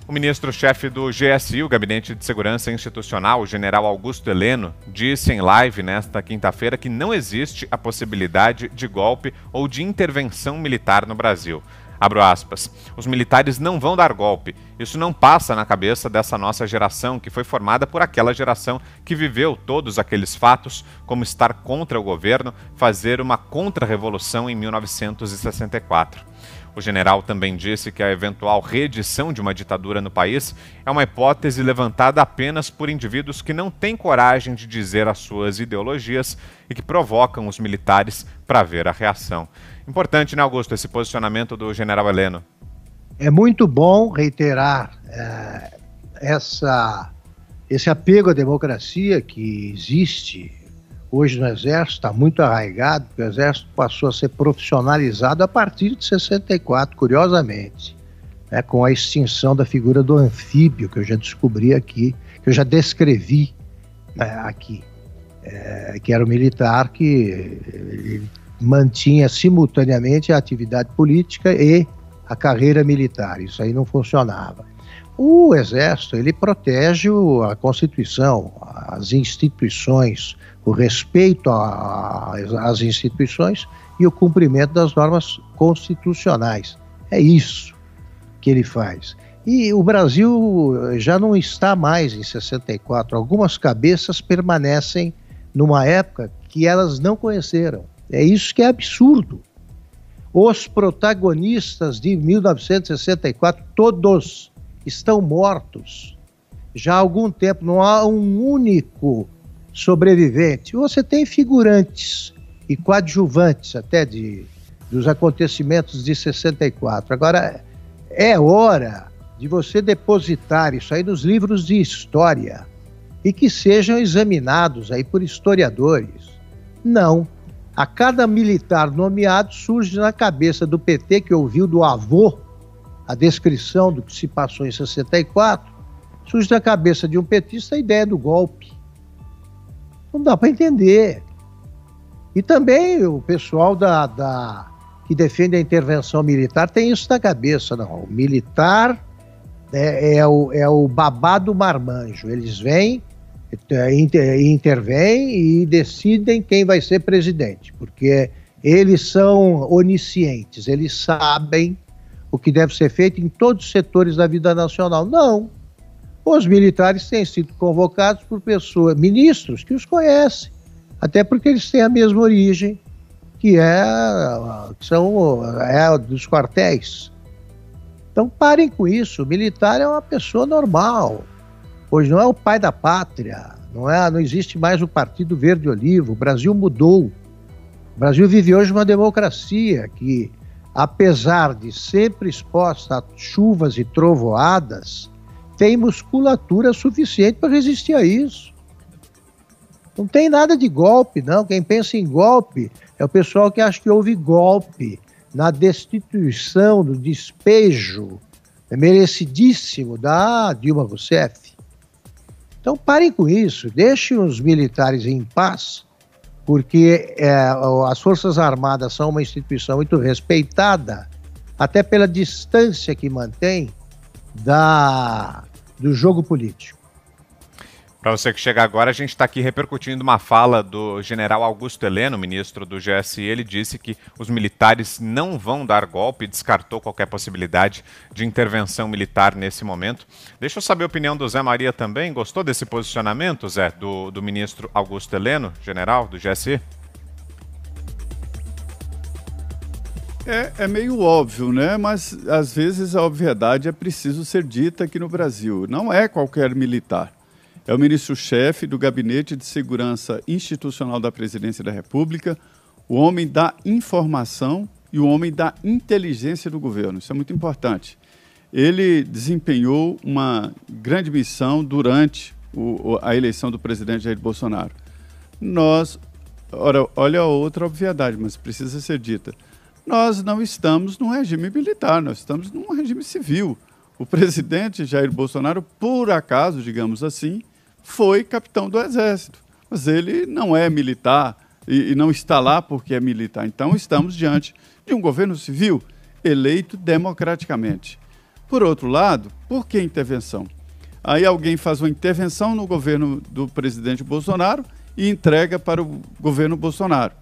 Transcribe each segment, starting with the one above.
O ministro-chefe do GSI, o Gabinete de Segurança Institucional, o general Augusto Heleno, disse em live nesta quinta-feira que não existe a possibilidade de golpe ou de intervenção militar no Brasil. Abro aspas. Os militares não vão dar golpe. Isso não passa na cabeça dessa nossa geração, que foi formada por aquela geração que viveu todos aqueles fatos, como estar contra o governo, fazer uma contra-revolução em 1964. O general também disse que a eventual reedição de uma ditadura no país é uma hipótese levantada apenas por indivíduos que não têm coragem de dizer as suas ideologias e que provocam os militares para ver a reação. Importante, né, Augusto, esse posicionamento do general Heleno? É muito bom reiterar esse apego à democracia que existe hoje no Exército, está muito arraigado, porque o Exército passou a ser profissionalizado a partir de 64, curiosamente, né, com a extinção da figura do anfíbio, que eu já descobri aqui, que eu já descrevi aqui, que era o militar que mantinha simultaneamente a atividade política e a carreira militar. Isso aí não funcionava. O Exército, ele protege a Constituição, as instituições, o respeito às instituições e o cumprimento das normas constitucionais. É isso que ele faz. E o Brasil já não está mais em 64. Algumas cabeças permanecem numa época que elas não conheceram. É isso que é absurdo. Os protagonistas de 1964, todos estão mortos. Já há algum tempo, não há um único sobrevivente. Você tem figurantes e coadjuvantes até dos acontecimentos de 64. Agora, é hora de você depositar isso aí nos livros de história e que sejam examinados aí por historiadores. Não. A cada militar nomeado surge na cabeça do PT, que ouviu do avô a descrição do que se passou em 64, surge na cabeça de um petista a ideia do golpe. Não dá para entender. E também o pessoal que defende a intervenção militar tem isso na cabeça. Não, o militar é o babá do marmanjo. Eles vêm, intervêm e decidem quem vai ser presidente, porque eles são oniscientes, eles sabem o que deve ser feito em todos os setores da vida nacional. Não. Os militares têm sido convocados por ministros que os conhecem, até porque eles têm a mesma origem, que são dos quartéis. Então parem com isso. O militar é uma pessoa normal. Hoje não é o pai da pátria, não existe mais o Partido Verde Olivo. O Brasil mudou. O Brasil vive hoje uma democracia que, apesar de sempre exposta a chuvas e trovoadas, tem musculatura suficiente para resistir a isso. Não tem nada de golpe, não. Quem pensa em golpe é o pessoal que acha que houve golpe na destituição, do despejo merecidíssimo da Dilma Rousseff. Então parem com isso, deixem os militares em paz, porque as Forças Armadas são uma instituição muito respeitada, até pela distância que mantém do jogo político. Para você que chega agora, a gente está aqui repercutindo uma fala do general Augusto Heleno, ministro do GSI. Ele disse que os militares não vão dar golpe e descartou qualquer possibilidade de intervenção militar nesse momento. Deixa eu saber a opinião do Zé Maria também. Gostou desse posicionamento, Zé, do ministro Augusto Heleno, general do GSI? É meio óbvio, né? Mas às vezes a obviedade é preciso ser dita aqui no Brasil. Não é qualquer militar. É o ministro-chefe do Gabinete de Segurança Institucional da Presidência da República, o homem da informação e o homem da inteligência do governo. Isso é muito importante. Ele desempenhou uma grande missão durante a eleição do presidente Jair Bolsonaro. Olha a outra obviedade, mas precisa ser dita. Nós não estamos num regime militar, nós estamos num regime civil. O presidente Jair Bolsonaro, por acaso, digamos assim, foi capitão do Exército, mas ele não é militar e não está lá porque é militar. Então estamos diante de um governo civil eleito democraticamente. Por outro lado, por que intervenção? Aí alguém faz uma intervenção no governo do presidente Bolsonaro e entrega para o governo Bolsonaro.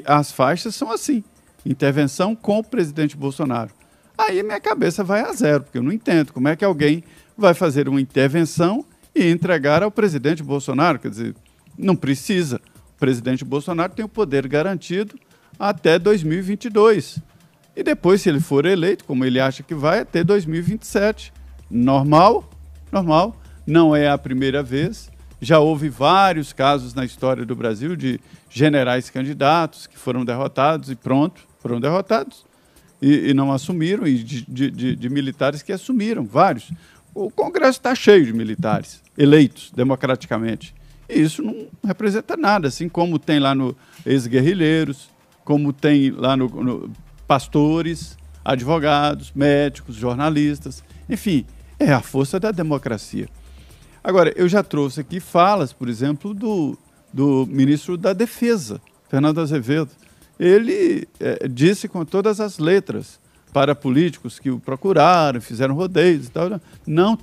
As faixas são assim, intervenção com o presidente Bolsonaro. Aí minha cabeça vai a zero, porque eu não entendo como é que alguém vai fazer uma intervenção e entregar ao presidente Bolsonaro. Quer dizer, não precisa. O presidente Bolsonaro tem o poder garantido até 2022. E depois, se ele for eleito, como ele acha que vai, até 2027. Normal? Normal. Não é a primeira vez. Já houve vários casos na história do Brasil de generais candidatos que foram derrotados e pronto, foram derrotados e não assumiram, e de militares que assumiram, vários. O Congresso está cheio de militares eleitos democraticamente. E isso não representa nada, assim como tem lá no ex-guerrilheiros, como tem lá no pastores, advogados, médicos, jornalistas, enfim, é a força da democracia. Agora, eu já trouxe aqui falas, por exemplo, do ministro da Defesa, Fernando Azevedo. Ele disse com todas as letras para políticos que o procuraram, fizeram rodeios e tal, não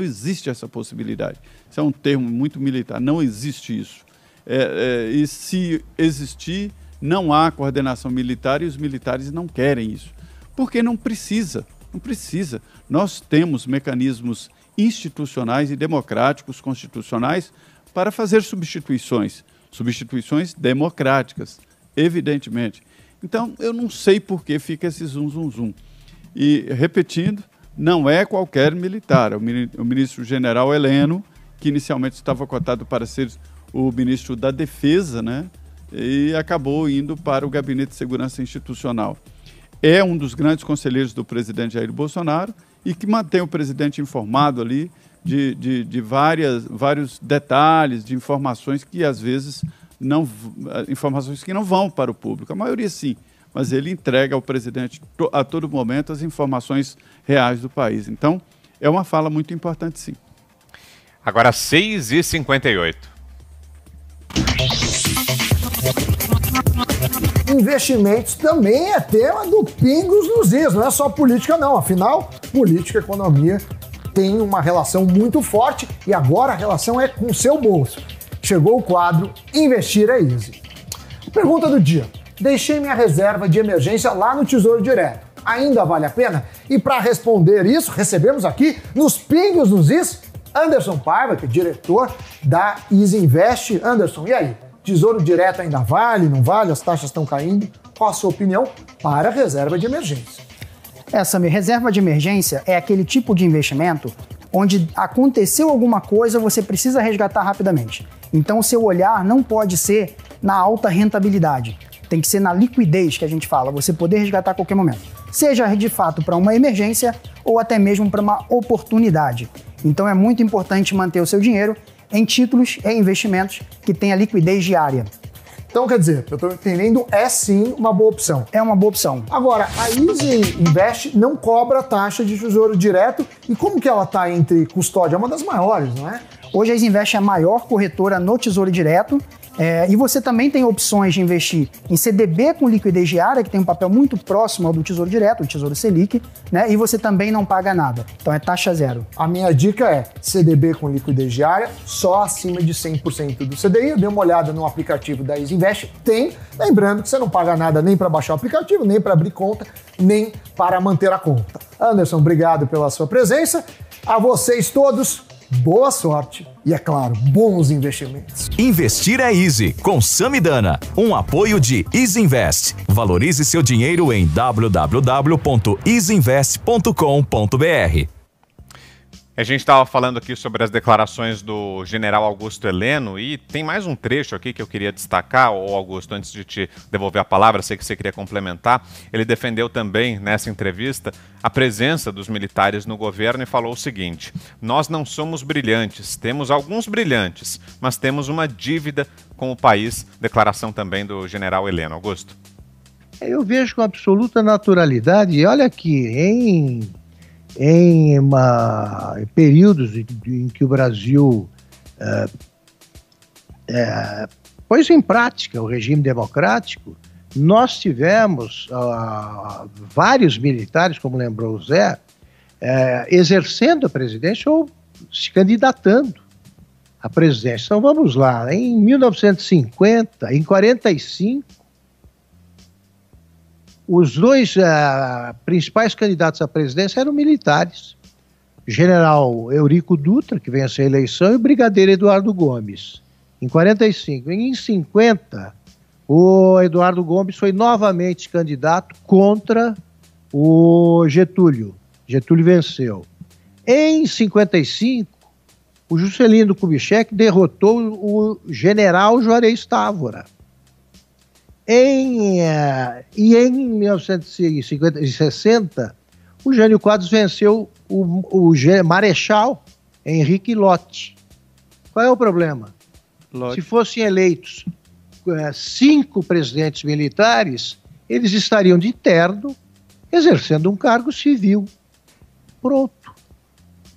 existe essa possibilidade. Isso é um termo muito militar, não existe isso. E se existir, não há coordenação militar e os militares não querem isso. Porque não precisa, não precisa. Nós temos mecanismos institucionais e democráticos, constitucionais, para fazer substituições democráticas, evidentemente. Então, eu não sei por que fica esse zum. E, repetindo, não é qualquer militar, é o ministro-general Heleno, que inicialmente estava cotado para ser o ministro da Defesa, né? E acabou indo para o Gabinete de Segurança Institucional. É um dos grandes conselheiros do presidente Jair Bolsonaro e que mantém o presidente informado ali de vários detalhes, de informações que às vezes informações que não vão para o público. A maioria sim, mas ele entrega ao presidente a todo momento as informações reais do país. Então, é uma fala muito importante, sim. Agora, 6h58. Investimentos também é tema do Pingos nos Is, não é só política não, afinal, política e economia tem uma relação muito forte e agora a relação é com o seu bolso. Chegou o quadro Investir é Easy. Pergunta do dia. Deixei minha reserva de emergência lá no Tesouro Direto. Ainda vale a pena? E para responder isso, recebemos aqui nos Pingos nos Is Anderson Paiva, que é diretor da Easy Invest. Anderson, e aí? Tesouro Direto ainda vale, não vale? As taxas estão caindo? Qual a sua opinião para a reserva de emergência? Samir, reserva de emergência é aquele tipo de investimento onde aconteceu alguma coisa, você precisa resgatar rapidamente. Então o seu olhar não pode ser na alta rentabilidade, tem que ser na liquidez que a gente fala, você poder resgatar a qualquer momento. Seja de fato para uma emergência ou até mesmo para uma oportunidade. Então é muito importante manter o seu dinheiro em títulos e investimentos que tenha liquidez diária. Então, quer dizer, eu estou entendendo, é sim uma boa opção. É uma boa opção. Agora, a Easy Invest não cobra taxa de Tesouro Direto. E como que ela está entre custódia? É uma das maiores, não é? Hoje a Easy Invest é a maior corretora no Tesouro Direto. E você também tem opções de investir em CDB com liquidez diária, que tem um papel muito próximo ao do Tesouro Direto, o Tesouro Selic, né? E você também não paga nada. Então é taxa zero. A minha dica é CDB com liquidez diária, só acima de 100% do CDI. Eu dei uma olhada no aplicativo da Easy Invest. Tem, lembrando que você não paga nada nem para baixar o aplicativo, nem para abrir conta, nem para manter a conta. Anderson, obrigado pela sua presença. A vocês todos, boa sorte e, é claro, bons investimentos. Investir é Easy, com Samidana. Um apoio de Easy Invest. Valorize seu dinheiro em www.easyinvest.com.br. A gente estava falando aqui sobre as declarações do general Augusto Heleno e tem mais um trecho aqui que eu queria destacar, Augusto, antes de te devolver a palavra, sei que você queria complementar. Ele defendeu também, nessa entrevista, a presença dos militares no governo e falou o seguinte: nós não somos brilhantes, temos alguns brilhantes, mas temos uma dívida com o país. Declaração também do general Heleno. Augusto. Eu vejo com absoluta naturalidade, e olha aqui, em períodos em que o Brasil pôs em prática o regime democrático, nós tivemos vários militares, como lembrou o Zé, exercendo a presidência ou se candidatando à presidência. Então vamos lá, em 1950, em 45, os dois principais candidatos à presidência eram militares. General Eurico Dutra, que venceu a eleição, e o brigadeiro Eduardo Gomes, em 45. Em 50, o Eduardo Gomes foi novamente candidato contra o Getúlio. Getúlio venceu. Em 55, o Juscelino Kubitschek derrotou o general Juarez Távora. E em 1960, o Jânio Quadros venceu o Marechal Henrique Lott. Qual é o problema? Se fossem eleitos 5 presidentes militares, eles estariam de terno, exercendo um cargo civil. Pronto.